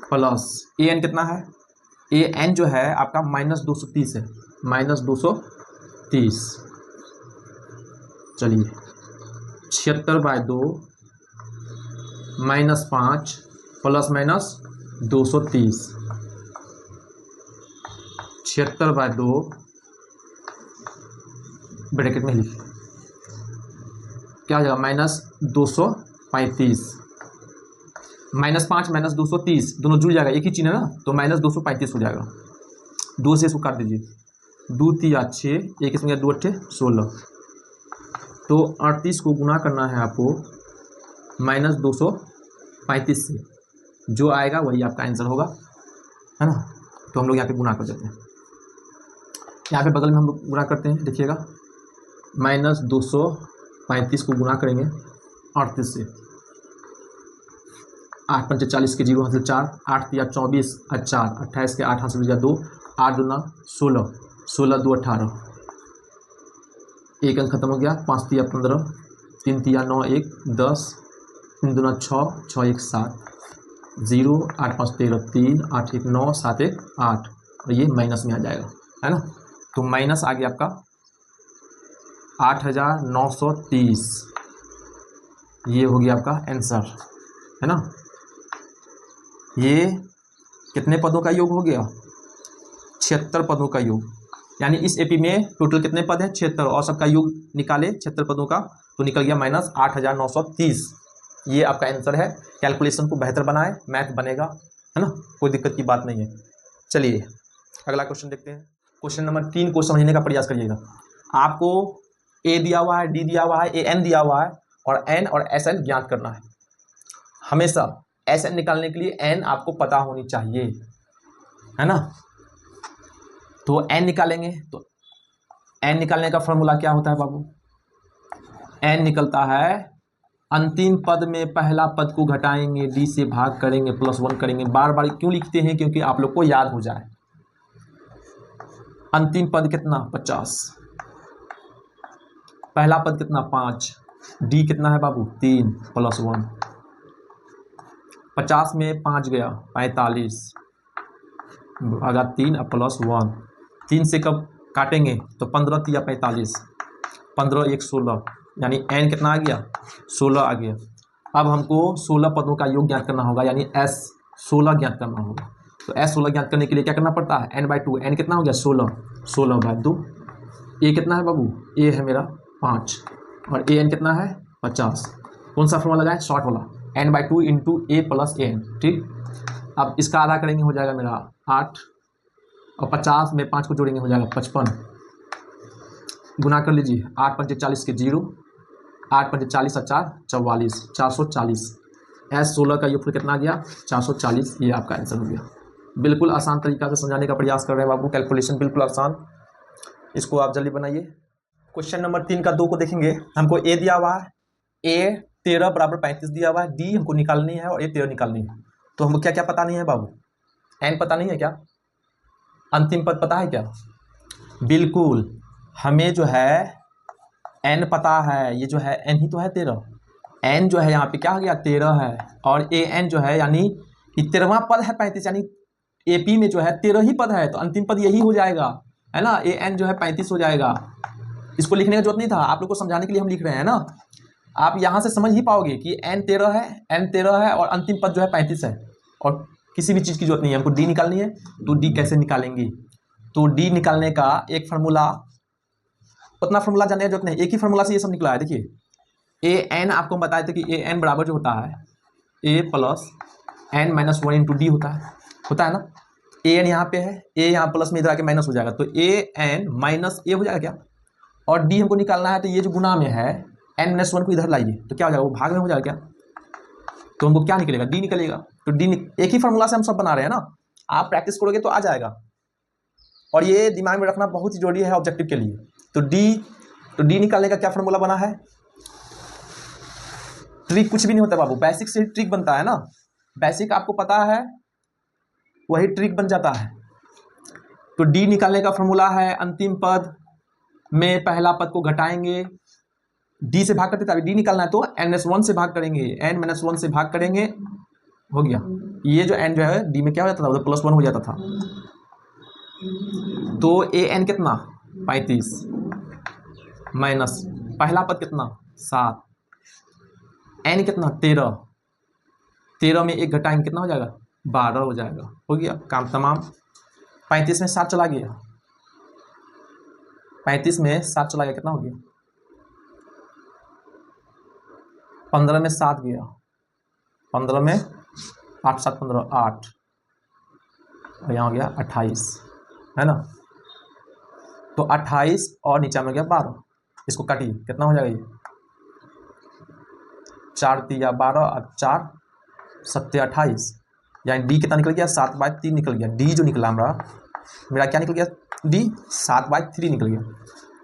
Speaker 1: प्लस an कितना है, an जो है आपका -230 है, -230। चलिए 76/2 -5 ± 230, 76/2 ब्रैकेट में लिख, क्या हो जाएगा -235, -5 -230 दोनों जुड़ जाएगा, एक ही चिन्ह है ना, तो -235 हो जाएगा। 2 से इसको काट दीजिए, 2 3 6, 1 इसमें 2 8 16, तो 38 को गुना करना है आपको -235 से, जो आएगा वही आपका आंसर होगा, है ना। तो हम लोग यहाँ पे गुना कर देते हैं, यहाँ पे बगल में हम लोग गुना करते हैं, देखिएगा -235 को गुना करेंगे 38 से, 8 पंचे 40 के 0 हासिल 4, 8 तिया 24 और 4, 28 के 8 हासिल हो गया 2, 8 दूना 16, 16 2 18, एक अंक खत्म हो गया, 5 तिया 15, 3 तिया 9 1 10, 3 दूना 6, 6 1 7, 0, 8 5 13, 3, 8 1 9, 7 1 8, और ये माइनस में आ जाएगा, है ना। तो माइनस आ गया आपका 8930, ये हो गया आपका आंसर, है ना। ये कितने पदों का योग हो गया? 76 पदों का योग, यानी इस एपी में टोटल कितने पद हैं? 76, और सबका योग निकाले 76 पदों का, तो निकल गया -8930। ये आपका आंसर है। कैलकुलेशन को बेहतर बनाए, मैथ बनेगा, है ना, कोई दिक्कत की बात नहीं है। चलिए अगला क्वेश्चन देखते हैं। क्वेश्चन नंबर 3 को समझने का प्रयास करिएगा। आपको ए दिया हुआ है, डी दिया हुआ है, ए एन दिया हुआ है, और एन और एस एन ज्ञात करना है। हमेशा एस एन निकालने के लिए एन आपको पता होनी चाहिए, है ना। तो एन निकालेंगे, तो एन निकालने का फॉर्मूला क्या होता है बाबू? एन निकलता है, अंतिम पद में पहला पद को घटाएंगे, डी से भाग करेंगे, +1 करेंगे। बार बार क्यों लिखते हैं? क्योंकि आप लोग को याद हो जाए। अंतिम पद कितना? 50, पहला पद कितना? 5, डी कितना है बाबू? 3 +1, 50 में 5 गया 45, भागा 3 और +1, 3 से कब काटेंगे? तो 15 तिया 45, 15 1 16, यानी एन कितना आ गया? 16 आ गया। अब हमको 16 पदों का योग ज्ञात करना होगा, यानी एस 16 ज्ञात करना होगा। तो एस 16 ज्ञात करने के लिए क्या करना पड़ता है? n/2, एन कितना हो गया? 16, 16/2। ए कितना है बाबू? ए है मेरा 5, और ए एन कितना है? 50। कौन सा फॉर्मूला लगाए? शॉर्ट वाला, n/2 इंटू ए प्लस एन, ठीक। अब इसका आधा करेंगे, हो जाएगा मेरा 8, और 50 में 5 को जोड़ेंगे, हो जाएगा 55। गुना कर लीजिए, 8 पंचे 40 के 0, 8 पंचे 40 और 4 44, 440। एस 16 का योगफल कितना गया? 440। ये आपका आंसर हो गया। बिल्कुल आसान तरीका से समझाने का प्रयास कर रहे हैं बाबू, कैलकुलेशन बिल्कुल आसान, इसको आप जल्दी बनाइए। क्वेश्चन नंबर 3 का 2 को देखेंगे। हमको ए दिया हुआ है, ए 13 = 35 दिया हुआ है, डी हमको निकालनी है, और ए 13 निकालनी है। तो हमको क्या क्या पता नहीं है बाबू? एन पता नहीं है क्या? अंतिम पद पता है क्या? बिल्कुल, हमें जो है एन पता है, ये जो है एन ही तो है 13। एन जो है यहाँ पे क्या हो गया? 13 है, और ए एन जो है यानी 13वां पद है 35, यानी एपी में जो है 13 ही पद है, तो अंतिम पद यही हो जाएगा, है ना। ए एन जो है 35 हो जाएगा। इसको लिखने का जरूरत नहीं था, आप लोग को समझाने के लिए हम लिख रहे हैं ना। आप यहाँ से समझ ही पाओगे कि एन 13 है, एन 13 है, और अंतिम पद जो है 35 है, और किसी भी चीज़ की जरूरत नहीं है। हमको डी निकालनी है, तो डी कैसे निकालेंगे? तो डी निकालने का एक फार्मूला, उतना फार्मूला जानने की जरूरत नहीं, एक ही फार्मूला से ये सब निकला है। देखिए, ए एन आपको बताए थे कि ए एन बराबर जो होता है ए प्लस एन -1 इंटू डी होता है ना। ए एन यहाँ पे है, ए यहाँ प्लस में इधर आके माइनस हो जाएगा, तो ए एन माइनस ए हो जाएगा क्या? और डी हमको निकालना है, तो ये जो गुना में है n-1 को इधर लाइए, तो क्या हो जाएगा? वो भाग में हो जाएगा क्या? तो हमको क्या निकलेगा? डी निकलेगा। तो डी एक ही फार्मूला से हम सब बना रहे हैं ना, आप प्रैक्टिस करोगे तो आ जाएगा, और ये दिमाग में रखना बहुत ही जरूरी है ऑब्जेक्टिव के लिए। तो डी निकालने का क्या फार्मूला बना है? ट्रिक कुछ भी नहीं होता बाबू, बेसिक से ट्रिक बनता है ना। बेसिक आपको पता है, वही ट्रिक बन जाता है। तो डी निकालने का फार्मूला है, अंतिम पद में पहला पद को घटाएंगे, डी से भाग करते थे, डी निकालना है तो n-1 से भाग करेंगे, n-1 से भाग करेंगे, हो गया। ये जो n जो है डी में क्या हो जाता था? उधर +1 हो जाता था। तो ए एन कितना? 35 माइनस पहला पद कितना? 7, एन कितना? 13, 13 में 1 घटाएंगे, कितना हो जाएगा? 12 हो जाएगा। हो गया काम तमाम। 35 में 7 चला गया, 35 में 7 चला गया, कितना हो गया? 15 में 7 गया, 15 में 8 7 15 8, और यहाँ हो गया 28, है ना। तो 28 और नीचे में हो गया 12, इसको काटिए, कितना हो जाएगा? ये 4 तिया 12 और 4 7 28, यानी डी कितना निकल गया? 7/3 निकल गया। डी जो निकला मेरा क्या निकल गया? डी 7/3 निकल गया।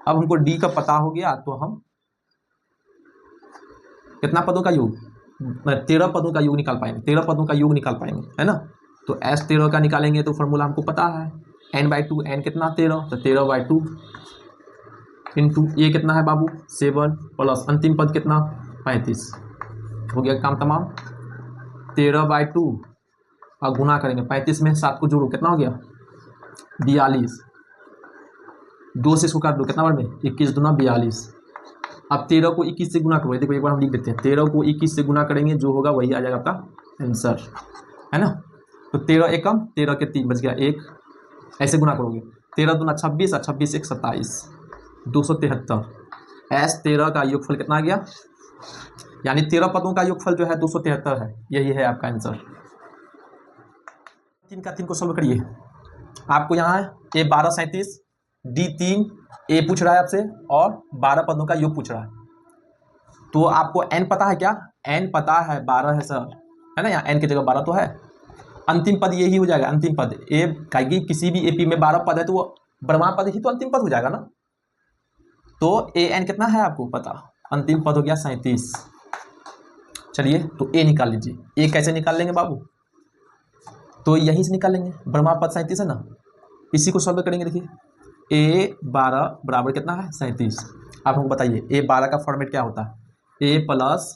Speaker 1: अब हमको डी का पता हो गया तो हम कितना पदों का योग, 13 पदों का योग निकाल पाएंगे, 13 पदों का योग निकाल पाएंगे, है ना। तो एस 13 का निकालेंगे तो फॉर्मूला हमको पता है, n/2, n कितना 13, तो 13/2 इंटू ए कितना है बाबू 7 प्लस अंतिम पद कितना 35। हो गया काम तमाम। 13/2 और गुना करेंगे 35 में, 7 को जोड़ो कितना हो गया 42, 2 से इसको काट दो कितना बार में 21 दूना 42। अब 13 को 21 से गुना करो, देखो एक बार हम लिख देते हैं, 13 को 21 से गुना करेंगे जो होगा वही आ जाएगा आपका आंसर, है ना। तो 13 एकम 13 के 3 बच गया 1, ऐसे गुना करोगे 13 दूना 26 और 26 1 27, 273। एस 13 का योगफल कितना आ गया, यानी 13 पदों का योगफल जो है 273 है, यही है आपका आंसर। 3 का 3 को सॉल्व करिए। आपको यहाँ है ए 12 37 डी 3, ए पूछ रहा है आपसे और 12 पदों का योग पूछ रहा है। तो आपको एन पता है क्या, एन पता है 12 है सर, है ना, यहाँ एन की जगह 12 तो है। अंतिम पद यही हो जाएगा, अंतिम पद ए कहेगी किसी भी एपी में 12 पद है तो वो ब्रह्मा पद ही तो अंतिम पद हो जाएगा ना। तो ए एन कितना है आपको पता, अंतिम पद हो गया 37। चलिए तो ए निकाल लीजिए। ए कैसे निकाल लेंगे बाबू, तो यहीं से निकाल लेंगे, ब्रह्मा पद 37 है ना, इसी को सॉल्व करेंगे। देखिए ए 12 बराबर कितना है 37। आप हमको बताइए ए 12 का फॉर्मेट क्या होता है, ए प्लस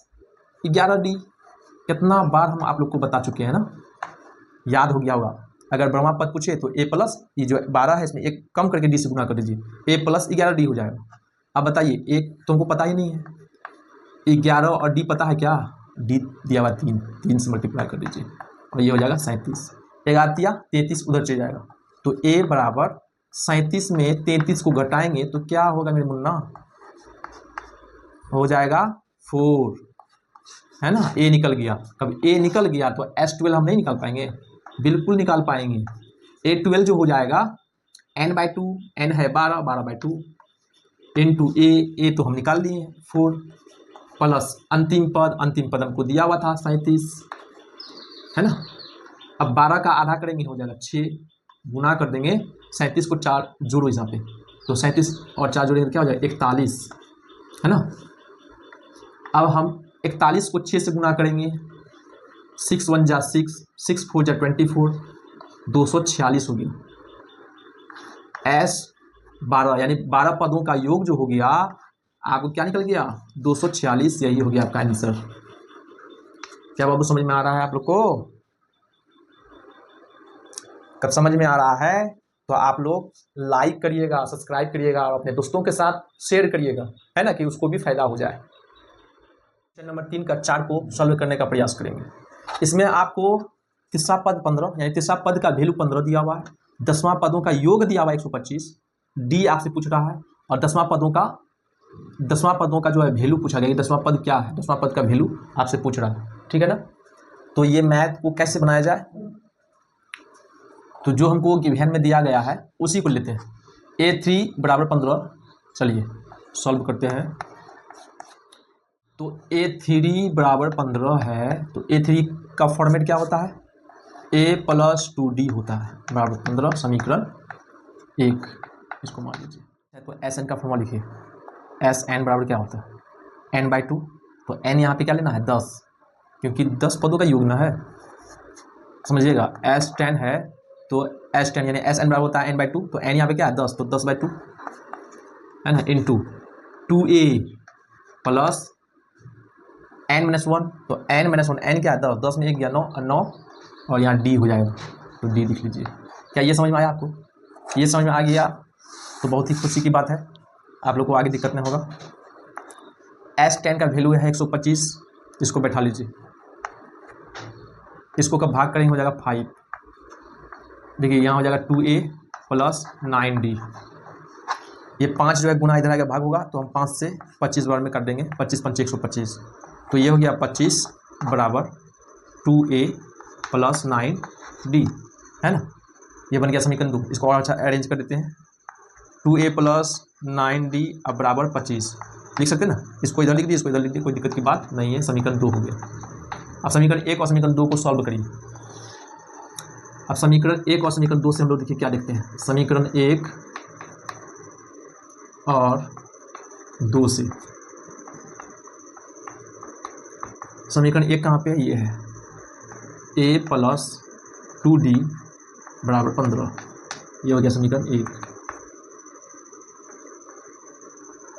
Speaker 1: 11d। कितना बार हम आप लोग को बता चुके हैं ना, याद हो गया होगा। अगर ब्रह्मा पद पूछे तो ए प्लस ये जो 12 है इसमें एक कम करके डी से गुना कर दीजिए, ए प्लस 11d हो जाएगा। अब बताइए एक तुमको पता ही नहीं है, 11 और डी पता है क्या, डी दिया हुआ 3, 3 से मल्टीप्लाई कर दीजिए और ये हो जाएगा 37। 11 33 उधर चले जाएगा, तो ए बराबर 37 में 33 को घटाएंगे तो क्या होगा मेरे मुन्ना, हो जाएगा 4, है ना। ए निकल गया, कब ए निकल गया तो S12 हम नहीं निकाल पाएंगे, बिल्कुल निकाल पाएंगे। A12 जो हो जाएगा n/2, n है 12, 12/2 इंटू ए तो हम निकाल लिए 4 प्लस अंतिम पद हमको दिया हुआ था 37, है ना। अब 12 का आधा करेंगे हो जाएगा 6, गुना कर देंगे 37 को 4 जोड़ो यहाँ पे, तो 37 और 4 जोड़ेंगे क्या हो जाएगा 41, है ना। अब हम 41 को 6 से गुना करेंगे, 6 1 जा 6, 6 4 जा 24, 246 होगी। एस 12 यानी 12 पदों का योग जो हो गया आपको क्या निकल गया 246, यही हो गया आपका आंसर। क्या बाबू समझ में आ रहा है आप लोग को, कब समझ में आ रहा है तो आप लोग लाइक करिएगा, सब्सक्राइब करिएगा और अपने दोस्तों के साथ शेयर करिएगा, है ना, कि उसको भी फायदा हो जाए। क्वेश्चन नंबर 3 का 4 को सॉल्व करने का प्रयास करेंगे। इसमें आपको तीसरा पद 15 यानी तीसरा पद का वैल्यू 15 दिया हुआ है, 10वां पदों का योग दिया हुआ है 125, डी आपसे पूछ रहा है और 10वां पदों का जो है वैल्यू पूछा गया कि 10वां पद क्या है, 10वां पद का वैल्यू आपसे पूछ रहा है, ठीक है ना। तो ये मैथ को कैसे बनाया जाए, तो जो हमको गिवन में दिया गया है उसी को लेते हैं। A3 बराबर 15, चलिए सॉल्व करते हैं। तो A3 बराबर 15 है, तो A3 का फॉर्मेट क्या होता है, A + 2D होता है बराबर 15, समीकरण 1, इसको मान लीजिए। तो SN का फॉर्मूला लिखिए, SN बराबर क्या होता है n/2, तो n यहाँ पे क्या लेना है 10, क्योंकि 10 पदों का योग ना है, समझिएगा। S10 है तो S10 यानी SN बराबर होता है n/2, तो n यहाँ पे क्या है 10, तो 10/2, है ना, इंटू 2a प्लस n-1, तो n-1 n क्या है 10, 10 में 1 गया 9 और यहाँ d हो जाएगा, तो d लिख लीजिए। क्या ये समझ में आया आपको, ये समझ में आ गया तो बहुत ही खुशी की बात है, आप लोग को आगे दिक्कत नहीं होगा। S10 का वैल्यू है 125, इसको बैठा लीजिए, इसको कब भाग करेंगे हो जाएगा 5, देखिए यहाँ हो जाएगा 2a प्लस 9d, ये 5 जो है गुना इधर आगे भाग होगा तो हम 5 से 25 बार में कर देंगे, 25 5 125, तो ये हो गया 25 बराबर 2a प्लस 9d, है ना। ये बन गया समीकरण 2। इसको और अच्छा अरेंज कर देते हैं, 2a प्लस 9d अब बराबर 25 लिख सकते हैं ना, इसको इधर लिख दिए, इसको इधर लिख दिए, कोई दिक्कत की बात नहीं है, समीकरण 2 हो गया। अब समीकरण 1 और समीकरण 2 को सॉल्व करिए। अब समीकरण 1 और समीकरण 2 से हम लोग देखिए क्या देखते हैं, समीकरण 1 और 2 से। समीकरण 1 कहाँ पे है? ये है a प्लस 2d बराबर 15। ये हो गया समीकरण 1।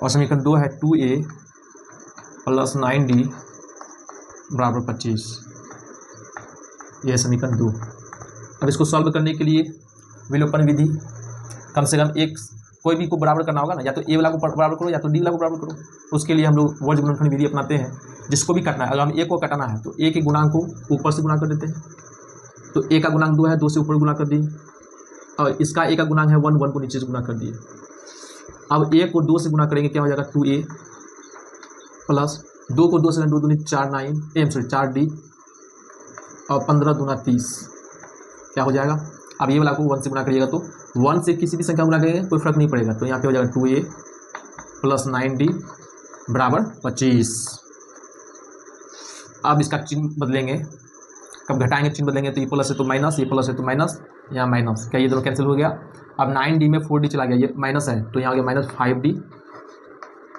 Speaker 1: और समीकरण 2 है 2a प्लस 9d बराबर 25। ये है समीकरण 2। अब इसको सॉल्व करने के लिए विलोपन विधि, कम से कम एक कोई भी को बराबर करना होगा ना, या तो ए वाला को बराबर करो या तो डी वाला को बराबर करो। उसके लिए हम लोग वर्ग गुणनखंड विधि अपनाते हैं। जिसको भी काटना है, अगर हम ए को काटना है तो ए के गुणांक को ऊपर से गुणा कर देते हैं। तो ए का गुणांक 2 है, 2 से ऊपर गुणा कर दिए, और इसका ए का गुणांक है 1, 1 को नीचे से गुणा कर दिए। अब ए को 2 से गुणा करेंगे, क्या हो जाएगा 2a प्लस 2 को 2 से 2 दूनी 4d और 15 दूना 30, क्या हो जाएगा। अब ये वाला को 1 से गुणा करिएगा तो 1 से किसी भी संख्या गुणा करेंगे कोई फर्क नहीं पड़ेगा। तो यहाँ पे हो जाएगा 2a प्लस 9d बराबर 25। अब इसका चिन्ह बदलेंगे, कब घटाएंगे चिन्ह बदलेंगे, तो ये प्लस है तो माइनस, ये प्लस है तो माइनस, यहाँ माइनस, क्या ये दोनों कैंसिल हो गया। अब 9d में 4d चला गया, ये माइनस है तो यहाँ हो गया माइनस 5d,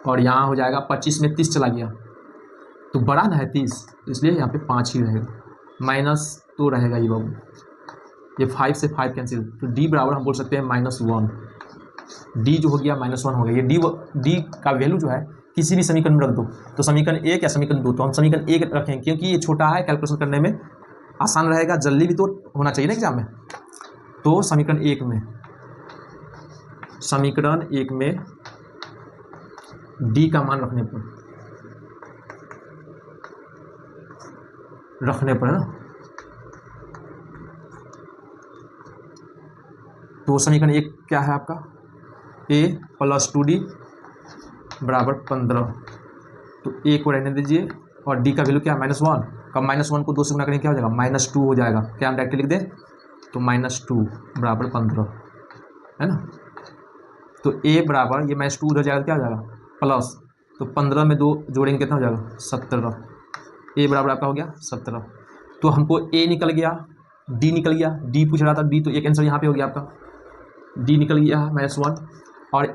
Speaker 1: और यहाँ हो जाएगा 25 में 30 चला गया तो बड़ा ना है 30, इसलिए यहाँ पे 5 ही रहेगा, माइनस तो रहेगा ये बाबू। ये 5 से 5 कैंसिल, तो d बराबर हम बोल सकते हैं -1। d जो हो गया -1 हो गया। ये d का वैल्यू जो है किसी भी समीकरण में रख दो, तो समीकरण 1 या समीकरण 2, तो हम समीकरण 1 रखेंगे क्योंकि ये छोटा है, कैलकुलेशन करने में आसान रहेगा, जल्दी भी तो होना चाहिए ना एग्जाम में। तो समीकरण 1 में d का मान रखने पर ना, तो समीकरण 1 क्या है आपका, a प्लस 2d बराबर 15। तो a को रहने दीजिए और d का वैल्यू क्या है -1। कब -1 को 2 से गुणा करेंगे क्या हो जाएगा -2 हो जाएगा। क्या हम डायरेक्ट लिख दें तो -2 बराबर 15 है ना। तो a बराबर ये -2 उधर जाएगा, क्या हो जाएगा प्लस, तो 15 में 2 जोड़ेंगे कितना हो जाएगा 17। a बराबर आपका हो गया 17। तो हमको a निकल गया, d निकल गया, d पूछ रहा था d, तो एक आंसर यहाँ पे हो गया आपका, d निकल गया -1, और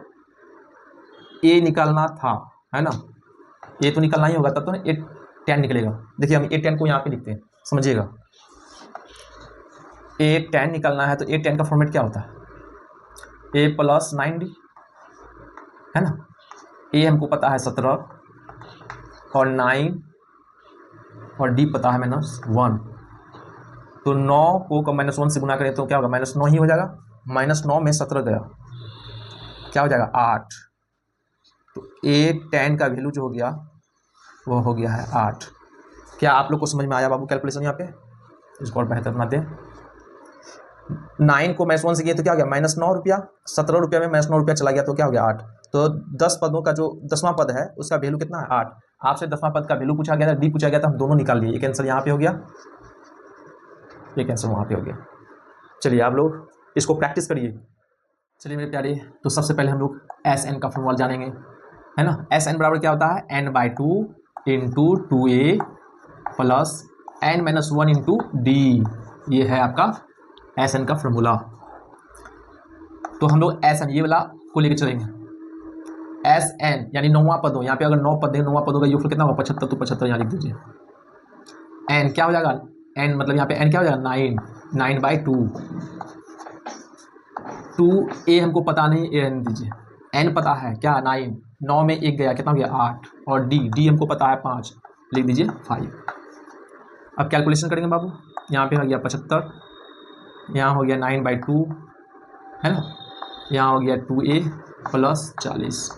Speaker 1: a निकालना था है ना, a तो निकलना ही होगा, तब तो ना a tan निकलेगा। देखिए हम a tan को यहाँ पे लिखते हैं, समझिएगा, a tan निकलना है तो a tan का फॉर्मेट क्या होता है, a प्लस 9d है ना। a हमको पता है 17 और 9 और d पता है -1, तो 9 को -1 से गुणा करें तो क्या होगा -9 ही हो जाएगा। -9 में 17 गया, क्या हो जाएगा 8। तो a tan का वैल्यू जो हो गया वो हो गया है 8। क्या आप लोग को समझ में आया बाबू कैलकुलेशन यहाँ पे? इसको और बेहतर बनाते हैं। 9 को -1 से किए तो क्या हो गया -9 रुपया, 17 रुपया में -9 रुपया चला गया तो क्या हो गया 8। तो 10 पदों का जो 10वां पद है उसका वैल्यू कितना है 8। आपसे 10वां पद का वैल्यू पूछा गया था, डी पूछा गया था, हम दोनों निकाल लिए। एक आंसर यहाँ पे हो गया, एक आंसर वहाँ पे हो गया। चलिए आप लोग इसको प्रैक्टिस करिए। चलिए मेरे प्यारे, तो सबसे पहले हम लोग SN का फॉर्मूला जानेंगे, है ना। SN बराबर क्या होता है, n/2 into 2a plus n-1 into d। ये है आपका SN का फॉर्मूला। तो हम लोग SN ये वाला को लेकर चलेंगे। SN यानी 9वां पद हो, यहाँ पे अगर 9 पद है, 9वां पदों का योगफल कितना होगा 75, तो 75 यहाँ लिख दीजिए। n क्या हो जाएगा, n मतलब यहाँ पे n क्या हो जाएगा 9/2। 2a हमको पता नहीं, a रहने दीजिए। n पता है क्या 9 में 1 गया, कितना हो गया 8, और d हमको पता है 5, लिख दीजिए 5। अब कैलकुलेशन करेंगे बाबू, यहाँ पे हो गया 75, यहाँ हो गया 9/2 है ना, यहाँ हो गया 2a प्लस 40।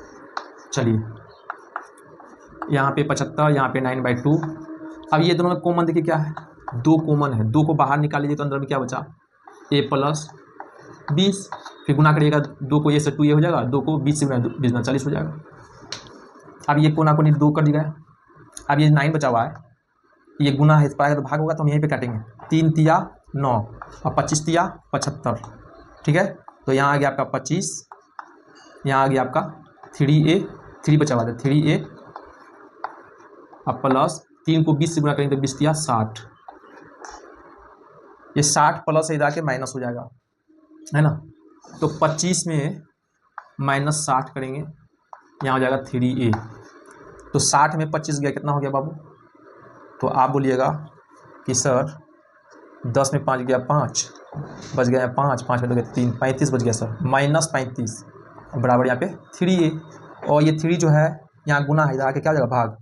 Speaker 1: चलिए यहाँ पे 75, यहाँ पे 9/2। अब ये दोनों में कॉमन देखिए क्या है, 2 कॉमन है, 2 को बाहर निकाल लीजिए तो अंदर में क्या बचा a प्लस 20, फिर गुना करिएगा 2 को a से 2a हो जाएगा, 2 को 20 से 20 40 हो जाएगा। अब ये कोना कोनी 2 कर दिया गया। अब ये 9 बचा हुआ है, ये गुना है, इस पर आएगा तो भाग होगा, तो हम यहीं पे काटेंगे। 3 तिया 9 और 25 तिया 75, ठीक है। तो यहाँ आ गया आपका 25, यहाँ आ गया आपका 3a, 3 बचा हुआ था 3a, अब प्लस 3 को 20 से गुना करेंगे तो 20 तिया 60, ये 60 प्लस इधर आके माइनस हो जाएगा, है ना। तो 25 में -60 करेंगे यहाँ हो जाएगा 3a। तो 60 में 25 गया, कितना हो गया बाबू? तो आप बोलिएगा कि सर 10 में 5 गया 5, बच गया 5, 5 में 2 गया 3, 35 बच गया सर। -35 बराबर यहाँ पे 3a, और ये 3 जो है यहाँ गुना है, इधर आके क्या हो जाएगा? भाग।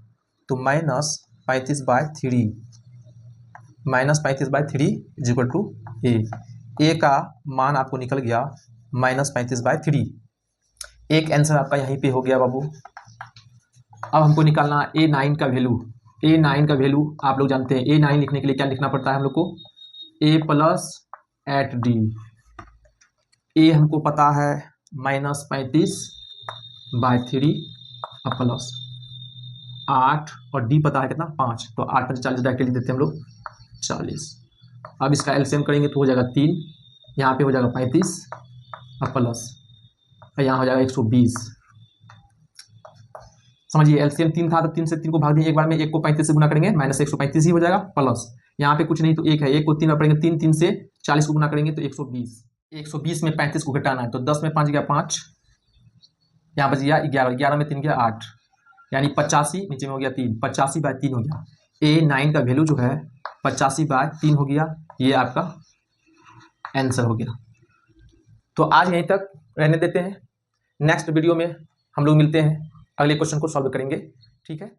Speaker 1: तो -35/3, -35/3 is equal to a। a का मान आपको निकल गया -35/3। एक आंसर आपका यहीं पे हो गया बाबू। अब हमको निकालना A9 का वैल्यू। A9 का वैल्यू आप लोग जानते हैं, A9 लिखने के लिए क्या लिखना पड़ता है हम लोग को? A plus eight d. A हमको पता है -35/3 और प्लस 8, और D पता है कितना? 5। तो 8 5 40 डायरेक्ट लिख देते हैं हम लोग 40। अब इसका एलसीएम करेंगे तो हो जाएगा 3, यहाँ पे हो जाएगा 35 और प्लस, और यहाँ हो जाएगा 120। समझिए एलसीएम 3 था तो 3 से 3 को भाग दिए एक बार में, 1 को 35 से गुना करेंगे -135 ही हो जाएगा, प्लस यहाँ पे कुछ नहीं तो 1 है, 1 को 3 बार पढ़ेंगे, 3 3 से 40 को गुना करेंगे तो 120। 120 में 35 को घटाना है, तो 10 में 5 गया 5, यहाँ बच गया 11, 11 में 3 गया 8, यानी 85, नीचे में हो गया 3, 85/3 हो गया। A9 का वैल्यू जो है 85/3 हो गया। ये आपका आंसर हो गया। तो आज यहीं तक रहने देते हैं, नेक्स्ट वीडियो में हम लोग मिलते हैं, अगले क्वेश्चन को सॉल्व करेंगे। ठीक है।